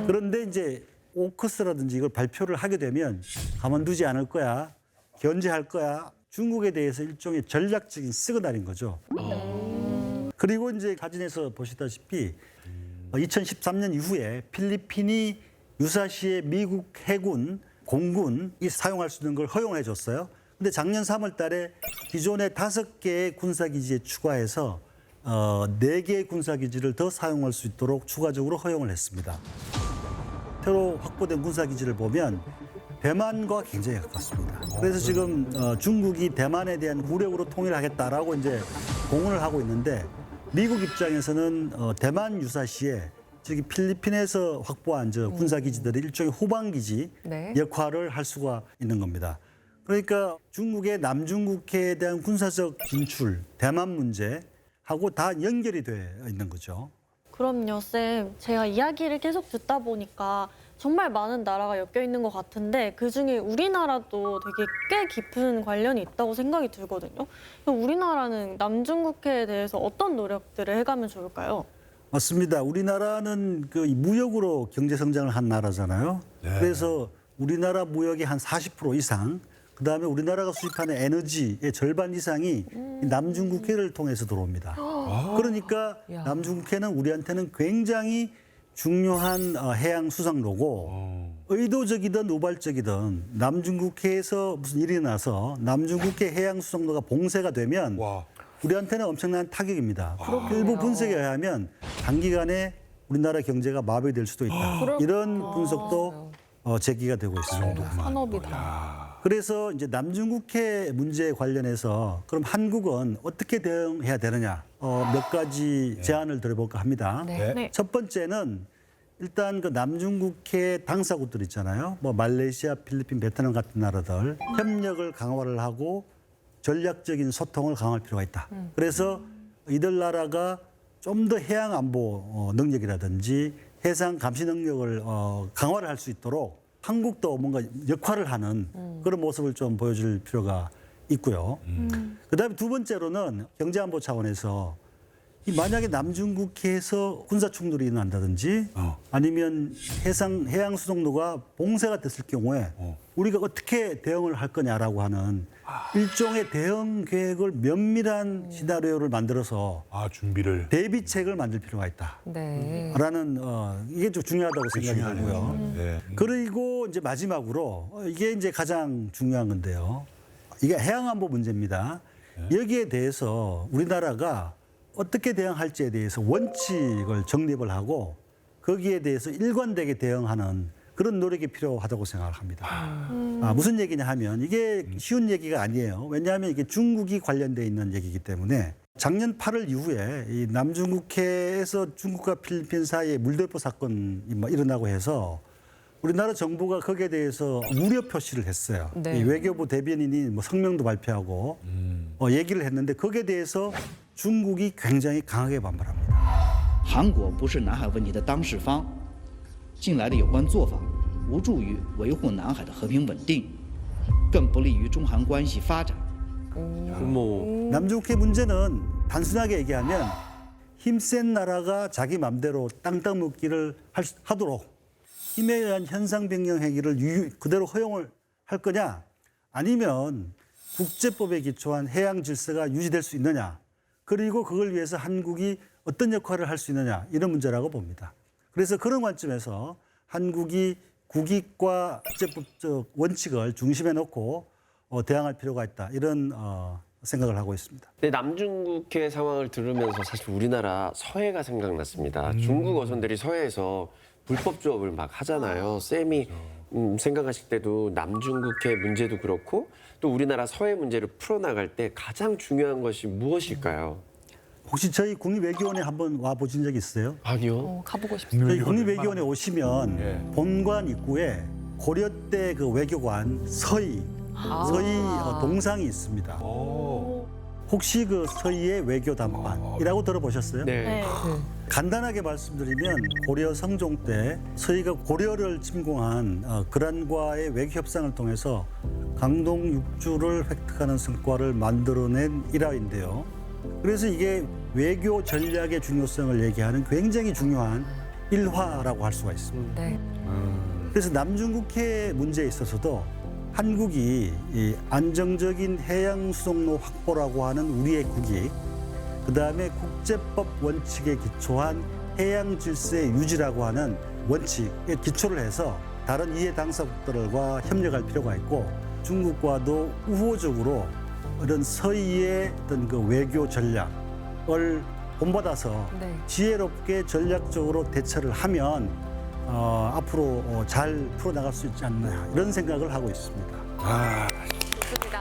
그런데 이제 오커스라든지 이걸 발표를 하게 되면 가만두지 않을 거야, 견제할 거야. 중국에 대해서 일종의 전략적인 시그널인 거죠. 그리고 이제 사진에서 보시다시피 2013년 이후에 필리핀이 유사시에 미국 해군, 공군이 사용할 수 있는 걸 허용해 줬어요. 근데 작년 3월 달에 기존의 5개의 군사기지에 추가해서 4개의 군사기지를 더 사용할 수 있도록 추가적으로 허용을 했습니다. 새로 확보된 군사기지를 보면 대만과 굉장히 가깝습니다. 그래서 지금 중국이 대만에 대한 무력으로 통일하겠다라고 이제 공언을 하고 있는데 미국 입장에서는 대만 유사시에 저기 필리핀에서 확보한 저 군사기지들이 일종의 후방기지 역할을 할 수가 있는 겁니다. 그러니까 중국의 남중국해에 대한 군사적 진출, 대만 문제하고 다 연결이 돼 있는 거죠. 그럼요, 쌤. 제가 이야기를 계속 듣다 보니까 정말 많은 나라가 엮여 있는 것 같은데 그중에 우리나라도 되게 꽤 깊은 관련이 있다고 생각이 들거든요. 우리나라는 남중국해에 대해서 어떤 노력들을 해가면 좋을까요? 맞습니다. 우리나라는 그 무역으로 경제 성장을 한 나라잖아요. 그래서 우리나라 무역의 한 40% 이상, 그다음에 우리나라가 수입하는 에너지의 절반 이상이 남중국해를 통해서 들어옵니다. 그러니까 남중국해는 우리한테는 굉장히 중요한 해양 수상로고 의도적이든 우발적이든 남중국해에서 무슨 일이 나서 남중국해 해양 수상로가 봉쇄가 되면 우리한테는 엄청난 타격입니다. 일부 분석에 의하면 단기간에 우리나라 경제가 마비될 수도 있다. 이런 분석도 제기가 되고 있습니다. 산업이다. 그래서 이제 남중국해 문제에 관련해서 그럼 한국은 어떻게 대응해야 되느냐 몇 가지 제안을 드려볼까 합니다. 첫 번째는 일단 그 남중국해 당사국들 있잖아요. 뭐 말레이시아, 필리핀, 베트남 같은 나라들 협력을 강화를 하고 전략적인 소통을 강화할 필요가 있다. 그래서 이들 나라가 좀 더 해양 안보 능력이라든지 해상 감시 능력을 강화를 할 수 있도록 한국도 뭔가 역할을 하는 그런 모습을 좀 보여줄 필요가 있고요. 그다음에 두 번째로는 경제안보 차원에서 만약에 남중국해에서 군사 충돌이 일어난다든지 아니면 해양 수송로가 봉쇄가 됐을 경우에 우리가 어떻게 대응을 할 거냐라고 하는 일종의 대응 계획을 면밀한 시나리오를 만들어서 준비를 대비책을 만들 필요가 있다. 네. 라는 이게 좀 중요하다고 생각이 들고요. 네. 그리고 이제 마지막으로 이게 이제 가장 중요한 건데요. 이게 해양안보 문제입니다. 여기에 대해서 우리나라가 어떻게 대응할지에 대해서 원칙을 정립을 하고 거기에 대해서 일관되게 대응하는 그런 노력이 필요하다고 생각을 합니다. 무슨 얘기냐 하면 이게 쉬운 얘기가 아니에요. 왜냐하면 이게 중국이 관련돼 있는 얘기이기 때문에 작년 8월 이후에 이 남중국해에서 중국과 필리핀 사이에 물대포 사건이 일어나고 해서 우리나라 정부가 거기에 대해서 우려 표시를 했어요. 네. 이 외교부 대변인이 성명도 발표하고 얘기를 했는데 거기에 대해서 중국이 굉장히 강하게 반발합니다. 韩国不是南海问题的当事方，近来的有关做法无助于维护南海的和平稳定，更不利于中韩关系发展。 남중국해 문제는 단순하게 얘기하면 힘센 나라가 자기 맘대로 땅 따먹기를 하도록 힘에 의한 현상 변경 행위를 그대로 허용을 할 거냐 아니면 국제법에 기초한 해양 질서가 유지될 수 있느냐 그리고 그걸 위해서 한국이 어떤 역할을 할 수 있느냐 이런 문제라고 봅니다. 그래서 그런 관점에서 한국이 국익과 국제법적 원칙을 중심에 놓고 대항할 필요가 있다 이런 생각을 하고 있습니다. 네, 남중국해 상황을 들으면서 사실 우리나라 서해가 생각났습니다. 중국 어선들이 서해에서 불법 조업을 막 하잖아요. 쌤이 생각하실 때도 남중국해 문제도 그렇고 또 우리나라 서해 문제를 풀어나갈 때 가장 중요한 것이 무엇일까요? 혹시 저희 국립외교원에 한번 와 보신 적 있어요? 아니요. 가보고 싶습니다. 저희 국립외교원에 오시면 본관 입구에 고려 때 그 외교관 서희 동상이 있습니다. 혹시 그 서희의 외교담판이라고 들어보셨어요? 네. 간단하게 말씀드리면 고려 성종 때 서희가 고려를 침공한 그란과의 외교 협상을 통해서 강동 육주를 획득하는 성과를 만들어낸 일화인데요. 그래서 이게 외교 전략의 중요성을 얘기하는 굉장히 중요한 일화라고 할 수가 있습니다. 네. 그래서 남중국해 문제에 있어서도 한국이 이 안정적인 해양 수송로 확보라고 하는 우리의 국익, 그다음에 국제법 원칙에 기초한 해양 질서의 유지라고 하는 원칙에 기초를 해서 다른 이해 당사국들과 협력할 필요가 있고 중국과도 우호적으로 이런 서희의 어떤 그 외교 전략을 본받아서 지혜롭게 전략적으로 대처를 하면 앞으로 잘 풀어나갈 수 있지 않나 이런 생각을 하고 있습니다. 좋습니다.